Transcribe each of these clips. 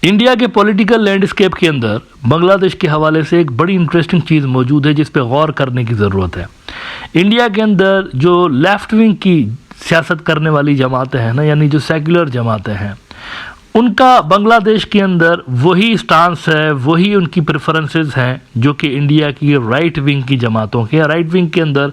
India के political landscape के अंदर बांग्लादेश के हवाले से एक बड़ी इंटरेस्टिंग चीज़ मौजूद है जिस पे गौर करने की ज़रूरत है। इंडिया के अंदर जो लेफ्ट विंग की सियासत करने वाली जमातें हैं ना, यानी जो सेक्युलर जमातें हैं, उनका बांग्लादेश के अंदर वही स्टांस है, वही उनकी प्रेफरेंसेस हैं जो कि इंडिया की राइट विंग की जमातों के। राइट विंग के अंदर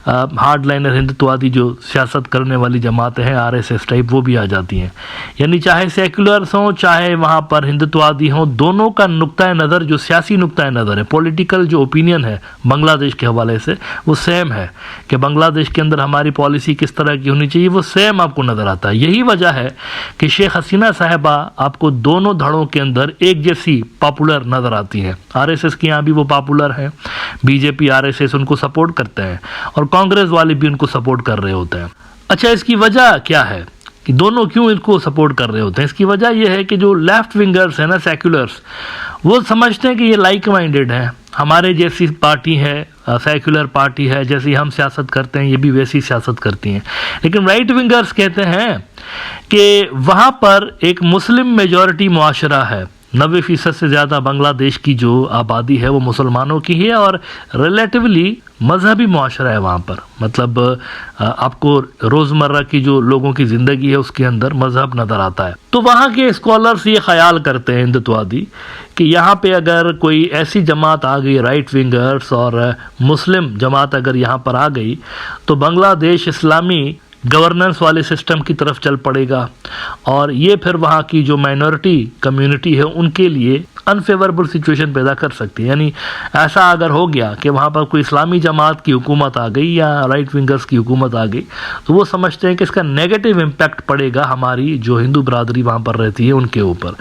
हार्ड लाइनर हिंदुत्ववादी जो सियासत करने वाली जमातें हैं, आरएसएस टाइप, वो भी आ जाती हैं। यानी चाहे सेक्युलर्स हों चाहे वहाँ पर हिंदुत्ववादी हों, दोनों का नुक्ता नज़र, जो सियासी नुक्ता नज़र है, पॉलिटिकल जो ओपिनियन है बांग्लादेश के हवाले से, वो सेम है कि बांग्लादेश के अंदर हमारी पॉलिसी किस तरह की होनी चाहिए, वो सेम आपको नज़र आता है। यही वजह है कि शेख हसीना साहिबा आपको दोनों धड़ों के अंदर एक जैसी पॉपुलर नजर आती है। आरएसएस के यहाँ भी वो पॉपुलर है, बीजेपी आरएसएस उनको सपोर्ट करते हैं और कांग्रेस वाले भी उनको सपोर्ट कर रहे होते हैं। अच्छा, इसकी वजह क्या है कि दोनों क्यों इनको सपोर्ट कर रहे होते हैं? इसकी वजह यह है कि जो लेफ्ट विंगर्स है ना, सेक्युलर्स, वो समझते हैं कि ये लाइक माइंडेड हैं, हमारे जैसी पार्टी है, सेक्युलर पार्टी है, जैसी हम सियासत करते हैं ये भी वैसी सियासत करती हैं। लेकिन राइट विंगर्स कहते हैं कि वहाँ पर एक मुस्लिम मेजॉरिटी मुआशरा है, 90% से ज़्यादा बांग्लादेश की जो आबादी है वो मुसलमानों की है और रिलेटिवली मजहबी मुआशरा है वहाँ पर। मतलब आपको रोज़मर्रा की जो लोगों की ज़िंदगी है उसके अंदर मजहब नज़र आता है। तो वहाँ के स्कॉलर्स ये ख्याल करते हैं हिंदुत्ववादी कि यहाँ पे अगर कोई ऐसी जमात आ गई, राइट विंगर्स और मुस्लिम जमात अगर यहाँ पर आ गई, तो बांग्लादेश इस्लामी गवर्नेंस वाले सिस्टम की तरफ चल पड़ेगा और ये फिर वहाँ की जो माइनॉरिटी कम्युनिटी है उनके लिए अनफेवरेबल सिचुएशन पैदा कर सकती है। यानी ऐसा अगर हो गया कि वहाँ पर कोई इस्लामी जमात की हुकूमत आ गई या राइट विंगर्स की हुकूमत आ गई, तो वो समझते हैं कि इसका नेगेटिव इम्पैक्ट पड़ेगा हमारी जो हिंदू बरादरी वहाँ पर रहती है उनके ऊपर।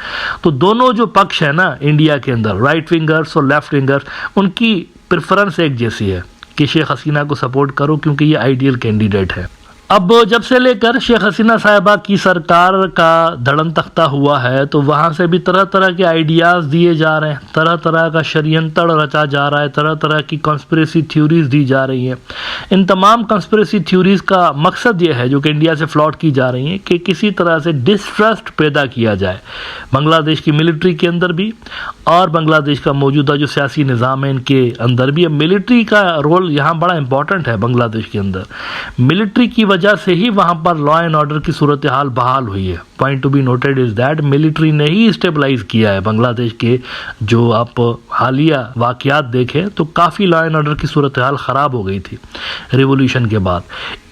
तो दोनों जो पक्ष है ना इंडिया के अंदर, राइट विंगर्स और लेफ्ट विंगर्स, उनकी प्रेफरेंस एक जैसी है कि शेख हसीना को सपोर्ट करो क्योंकि ये आइडियल कैंडिडेट है। अब जब से लेकर शेख हसीना साहिबा की सरकार का धड़न तख्ता हुआ है तो वहाँ से भी तरह तरह के आइडियाज़ दिए जा रहे हैं, तरह तरह का षड्यंत्र रचा जा रहा है, तरह तरह की कॉन्स्पिरेसी थ्योरीज दी जा रही हैं। इन तमाम कॉन्स्पिरेसी थ्योरीज का मकसद ये है, जो कि इंडिया से फ्लॉट की जा रही हैं, कि किसी तरह से डिस्ट्रस्ट पैदा किया जाए बांग्लादेश की मिलिट्री के अंदर भी और बांग्लादेश का मौजूदा जो सियासी निज़ाम है इनके अंदर भी। अब मिलिट्री का रोल यहाँ बड़ा इंपॉर्टेंट है बांग्लादेश के अंदर। मिलिट्री की वजह से ही वहाँ पर लॉ एंड ऑर्डर की सूरत हाल बहाल हुई है। Point to be noted is that military ने ही स्टेबलाइज किया है बांग्लादेश के। जो आप हालिया वाक़यात देखें तो काफ़ी लॉ एंड ऑर्डर की सूरत हाल ख़राब हो गई थी रिवॉल्यूशन के बाद,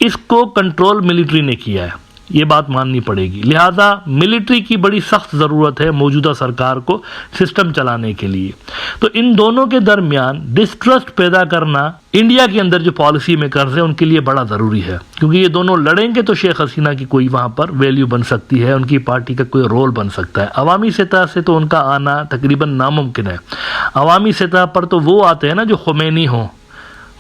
इसको कंट्रोल मिलिट्री ने किया है, ये बात माननी पड़ेगी। लिहाजा मिलिट्री की बड़ी सख्त ज़रूरत है मौजूदा सरकार को सिस्टम चलाने के लिए। तो इन दोनों के दरमियान डिस्ट्रस्ट पैदा करना इंडिया के अंदर जो पॉलिसी मेकर्स हैं उनके लिए बड़ा ज़रूरी है, क्योंकि ये दोनों लड़ेंगे तो शेख हसीना की कोई वहाँ पर वैल्यू बन सकती है, उनकी पार्टी का कोई रोल बन सकता है। अवामी सतह से तो उनका आना तकरीबन नामुमकिन है। अवामी सतह पर तो वो आते हैं ना जो खुमैनी हो,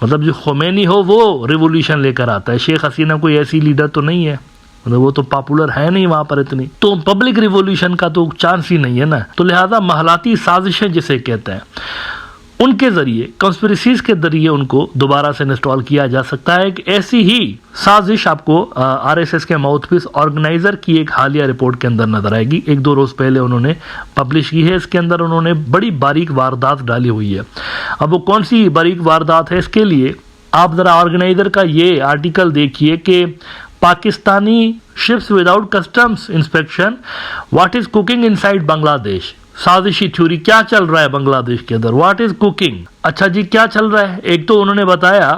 मतलब जो खुमैनी हो वो रिवोल्यूशन लेकर आता है। शेख हसीना कोई ऐसी लीडर तो नहीं है, मतलब वो तो पॉपुलर है नहीं वहाँ पर इतनी, तो पब्लिक रिवॉल्यूशन का तो चांस ही नहीं है ना। तो लिहाजा महलाती साजिशें जिसे कहते हैं, उनके ज़रिए, कॉन्स्पिरेसीज के ज़रिए उनको दोबारा से इंस्टॉल किया जा सकता है। कि ऐसी ही साजिश आपको आरएसएस के माउथपीस ऑर्गेनाइज़र की एक हालिया रिपोर्ट के अंदर नजर आएगी। 1-2 रोज़ पहले उन्होंने पब्लिश की है। इसके अंदर उन्होंने बड़ी बारीक वारदात डाली हुई है। अब वो कौन सी बारीक वारदात है, इसके लिए आप ज़रा ऑर्गेनाइज़र का ये आर्टिकल देखिए कि Pakistani ships without customs inspection, what is cooking inside Bangladesh. साजिशी थ्योरी, क्या चल रहा है बांग्लादेश के अंदर, व्हाट इज कुकिंग। अच्छा जी, क्या चल रहा है? एक तो उन्होंने बताया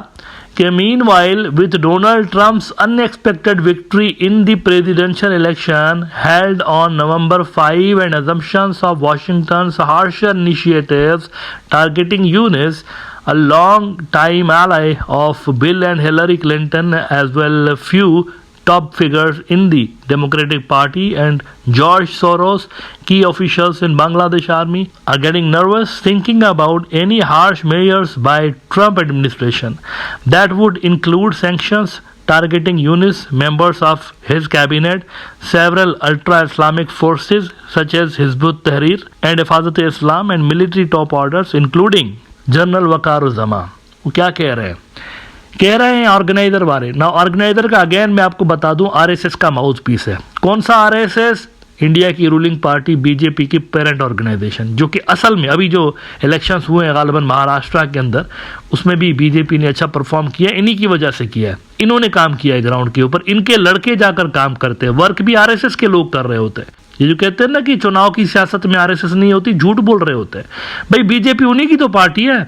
कि meanwhile with Donald Trump's unexpected victory in the presidential election held on November 5 and assumptions of Washington's harsher initiatives targeting Yunus, a long-time ally of Bill and Hillary Clinton, as well a few top figures in the Democratic Party and George Soros, key officials in Bangladesh Army, are getting nervous thinking about any harsh measures by Trump administration that would include sanctions targeting Yunus, members of his cabinet, several ultra-Islamic forces such as Hizbut Tahrir and Hifazat-e-Islam, and military top orders including general Waker-uz-Zaman. वो क्या कह रहे हैं organiser बारे ना। Organiser का again मैं आपको बता दूं आरएसएस का माउथ पीस है। कौन सा आरएसएस? इंडिया की रूलिंग पार्टी बीजेपी की पेरेंट ऑर्गेनाइजेशन, जो कि असल में अभी जो इलेक्शंस हुए हैं गालिबन महाराष्ट्र के अंदर, उसमें भी बीजेपी ने अच्छा परफॉर्म किया, इन्हीं की वजह से किया है। इन्होंने काम किया है ग्राउंड के ऊपर, इनके लड़के जाकर काम करते हैं, वर्क भी आरएसएस के लोग कर रहे होते हैं। ये जो कहते हैं ना कि चुनाव की सियासत में आरएसएस नहीं होती, झूठ बोल रहे होते हैं। भाई बीजेपी उन्हीं की तो पार्टी है,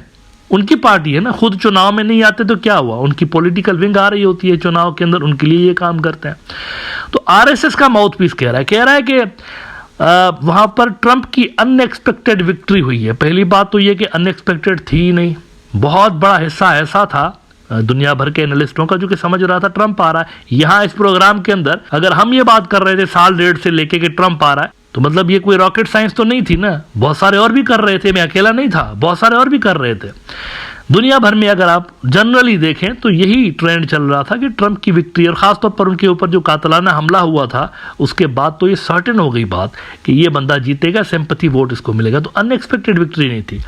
उनकी पार्टी है ना। खुद चुनाव में नहीं आते तो क्या हुआ, उनकी पॉलिटिकल विंग आ रही होती है चुनाव के अंदर, उनके लिए ये काम करते हैं। तो आरएसएस का माउथ पीस कह रहा है कि वहां पर ट्रंप की अनएक्सपेक्टेड विक्ट्री हुई है। पहली बात तो ये कि अनएक्सपेक्टेड थी ही नहीं, बहुत बड़ा हिस्सा ऐसा था दुनिया भर के एनालिस्टों का जो कि समझ रहा था ट्रंप आ रहा है। यहां इस प्रोग्राम के अंदर अगर हम ये बात कर रहे थे साल डेढ़ से लेके कि ट्रंप आ रहा है, तो मतलब ये कोई रॉकेट साइंस तो नहीं थी ना, बहुत सारे और भी कर रहे थे, मैं अकेला नहीं था, बहुत सारे और भी कर रहे थे। दुनिया भर में अगर आप जनरली देखें तो यही ट्रेंड चल रहा था कि ट्रंप की विक्ट्री, और खासतौर पर उनके ऊपर जो कातलाना हमला हुआ था उसके बाद तो ये सर्टेन हो गई बात कि ये बंदा जीतेगा, सिंपैथी वोट इसको मिलेगा। तो अनएक्सपेक्टेड विक्ट्री नहीं थी।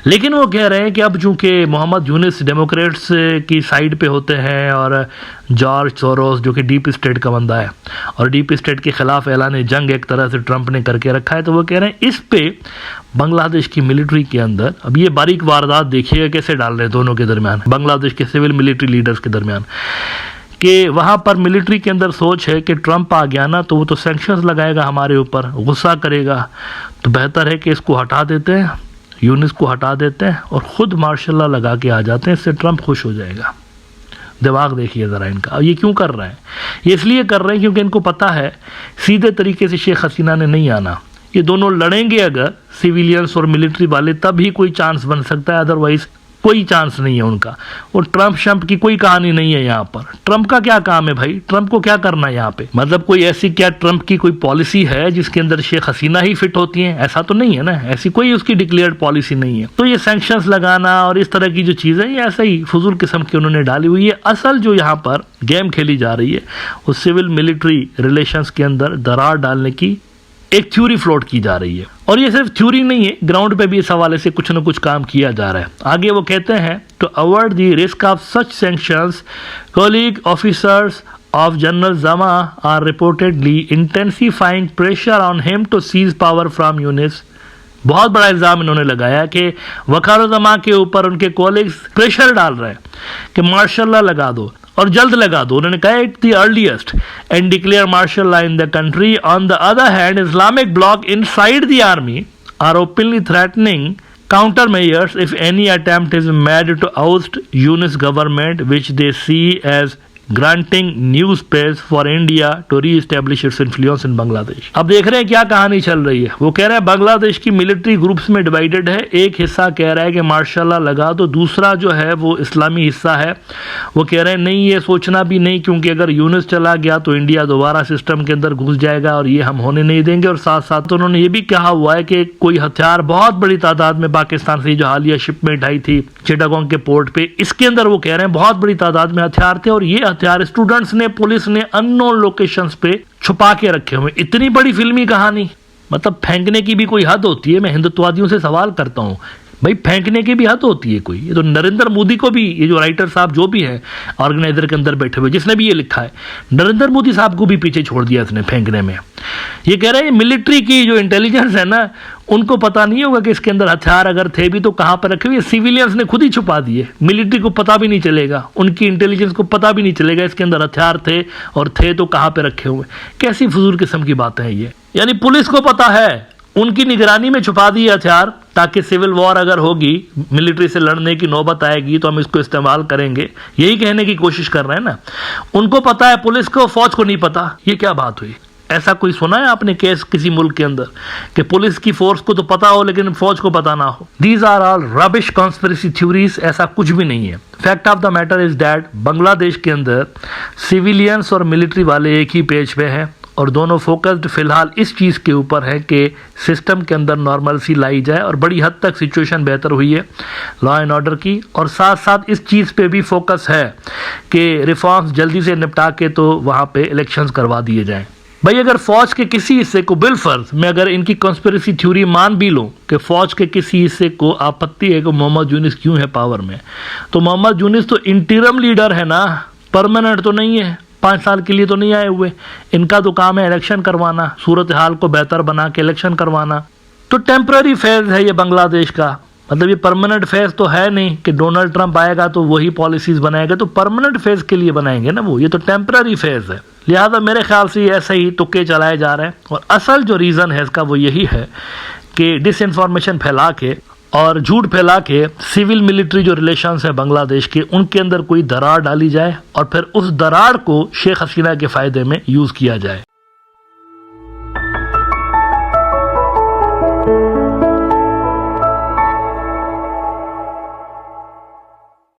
लेकिन वो कह रहे हैं कि अब चूंकि मोहम्मद यूनिस डेमोक्रेट्स की साइड पे होते हैं और जॉर्ज सोरोस जो कि डीप स्टेट का बंदा है और डीप स्टेट के खिलाफ ऐलान जंग एक तरह से ट्रंप ने करके रखा है, तो वो कह रहे हैं इस पे बांग्लादेश की मिलिट्री के अंदर, अब ये बारीक वारदात देखिएगा कैसे डाल रहे हैं दोनों के दरमियान, बांग्लादेश के सिविल मिलिट्री लीडर्स के दरमियान, कि वहाँ पर मिलिट्री के अंदर सोच है कि ट्रंप आ गया ना तो वो तो सैंक्शंस लगाएगा हमारे ऊपर, गुस्सा करेगा, तो बेहतर है कि इसको हटा देते हैं, यूनिस को हटा देते हैं और ख़ुद मार्शल लॉ लगा के आ जाते हैं, इससे ट्रंप खुश हो जाएगा। दिमाग देखिए ज़रा इनका। अब ये क्यों कर रहे हैं? ये इसलिए कर रहे हैं क्योंकि इनको पता है सीधे तरीके से शेख हसीना ने नहीं आना। ये दोनों लड़ेंगे अगर सिविलियंस और मिलिट्री वाले, तब ही कोई चांस बन सकता है, अदरवाइज कोई चांस नहीं है उनका। और ट्रंप शंप की कोई कहानी नहीं है यहाँ पर। ट्रंप का क्या काम है भाई? ट्रंप को क्या करना है यहाँ पे? मतलब कोई ऐसी क्या ट्रंप की कोई पॉलिसी है जिसके अंदर शेख हसीना ही फिट होती है? ऐसा तो नहीं है ना, ऐसी कोई उसकी डिक्लेयर्ड पॉलिसी नहीं है। तो ये सैंक्शंस लगाना और इस तरह की जो चीज़ें ये ऐसा ही फजूल किस्म की उन्होंने डाली हुई है। असल जो यहाँ पर गेम खेली जा रही है वो सिविल मिलिट्री रिलेशंस के अंदर दरार डालने की एक थ्योरी फ्लोट की जा रही है। और ये सिर्फ थ्योरी नहीं है, ग्राउंड पे भी इस हवाले से कुछ न कुछ काम किया जा रहा है। आगे वो कहते हैं to avoid the risk of such sanctions, colleague officers of General Zama are reportedly intensifying pressure on him to seize power from Yunus। बहुत बड़ा इल्ज़ाम इन्होंने लगाया कि वकार जमा के ऊपर उनके कॉलीग्स प्रेशर डाल रहे हैं कि मार्शल लॉ लगा दो और जल्द लगा दो। उन्होंने कहा at the earliest and declare martial law in the country. On the other hand Islamic bloc inside the army are openly threatening countermeasures if any attempt is made to oust Yunus government, which they see as granting new space for India to re-establish its influence in Bangladesh। अब देख रहे हैं क्या कहानी चल रही है। वो कह रहे हैं बांग्लादेश की मिलिट्री ग्रुप्स में डिवाइडेड है। एक हिस्सा कह रहा है कि मार्शल लॉ लगा दो, दूसरा जो है वो इस्लामी हिस्सा है, वो कह रहे हैं नहीं, ये सोचना भी नहीं, क्योंकि अगर यूनिस चला गया तो इंडिया दोबारा सिस्टम के अंदर घुस जाएगा और ये हम होने नहीं देंगे। और साथ साथ तो उन्होंने ये भी कहा हुआ है कि कोई हथियार बहुत बड़ी तादाद में पाकिस्तान से जो हालिया शिपमेंट आई थी चिटागोंग के पोर्ट पे, इसके अंदर वो कह रहे हैं बहुत बड़ी तादाद में हथियार थे और ये हथियार स्टूडेंट्स ने, पुलिस ने अननोन लोकेशंस पे छुपा के रखे हुए। इतनी बड़ी फिल्मी कहानी, मतलब फेंकने की भी कोई हद होती है। मैं हिंदुत्ववादियों से सवाल करता हूं, भाई फेंकने की भी हद होती है कोई? ये तो नरेंद्र मोदी को भी, ये जो राइटर साहब जो भी है ऑर्गेनाइजर के अंदर बैठे हुए, जिसने भी ये लिखा है, नरेंद्र मोदी साहब को भी पीछे छोड़ दिया इसने फेंकने में। ये कह रहे हैं मिलिट्री की जो इंटेलिजेंस है ना, उनको पता नहीं होगा कि इसके अंदर हथियार अगर थे भी तो कहां पर रखे हुए। सिविलियंस ने खुद ही छुपा दिए, मिलिट्री को पता भी नहीं चलेगा, उनकी इंटेलिजेंस को पता भी नहीं चलेगा इसके अंदर हथियार थे, और थे तो कहां पे रखे हुए। कैसी फजूल किस्म की बातें हैं ये। यानी पुलिस को पता है, उनकी निगरानी में छुपा दिए हथियार, ताकि सिविल वॉर अगर होगी, मिलिट्री से लड़ने की नौबत आएगी तो हम इसको इस्तेमाल करेंगे। यही कहने की कोशिश कर रहे हैं ना। उनको पता है, पुलिस को, फौज को नहीं पता। ये क्या बात हुई? ऐसा कोई सुना है आपने केस किसी मुल्क के अंदर कि पुलिस की फोर्स को तो पता हो लेकिन फौज को पता ना हो? These are all rubbish conspiracy theories. ऐसा कुछ भी नहीं है। Fact of the matter is that Bangladesh के अंदर सिविलियंस और मिलिट्री वाले एक ही पेज पे हैं और दोनों फोकस्ड फिलहाल इस चीज़ के ऊपर है कि सिस्टम के अंदर नॉर्मलसी लाई जाए, और बड़ी हद तक सिचुएशन बेहतर हुई है लॉ एंड ऑर्डर की। और साथ साथ इस चीज़ पे भी फोकस है कि रिफॉर्म्स जल्दी से निपटा के तो वहाँ पे इलेक्शंस करवा दिए जाएं। भाई अगर फौज के किसी हिस्से को, बिलफर्ज मैं अगर इनकी कॉन्स्पिरेसी थ्योरी मान भी लूँ कि फौज के किसी हिस्से को आपत्ति है कि मोहम्मद यूनिस क्यों है पावर में, तो मोहम्मद यूनिस तो इंटीरियम लीडर है ना, परमानेंट तो नहीं है। 5 साल के लिए तो नहीं आए हुए, इनका तो काम है इलेक्शन करवाना, सूरत हाल को बेहतर बना के इलेक्शन करवाना। तो टेम्पररी फेज है ये बांग्लादेश का, मतलब ये परमानेंट फेज तो है नहीं कि डोनाल्ड ट्रंप आएगा तो वही पॉलिसीज बनाएगा, तो परमानेंट फेज के लिए बनाएंगे ना वो, ये तो टेम्पररी फेज है। लिहाजा मेरे ख्याल से ऐसे ही तुक्के चलाए जा रहे हैं, और असल जो रीज़न है इसका वो यही है कि डिसइंफॉर्मेशन फैला के और झूठ फैला के सिविल मिलिट्री जो रिलेशंस हैं बांग्लादेश के, उनके अंदर कोई दरार डाली जाए और फिर उस दरार को शेख हसीना के फ़ायदे में यूज़ किया जाए।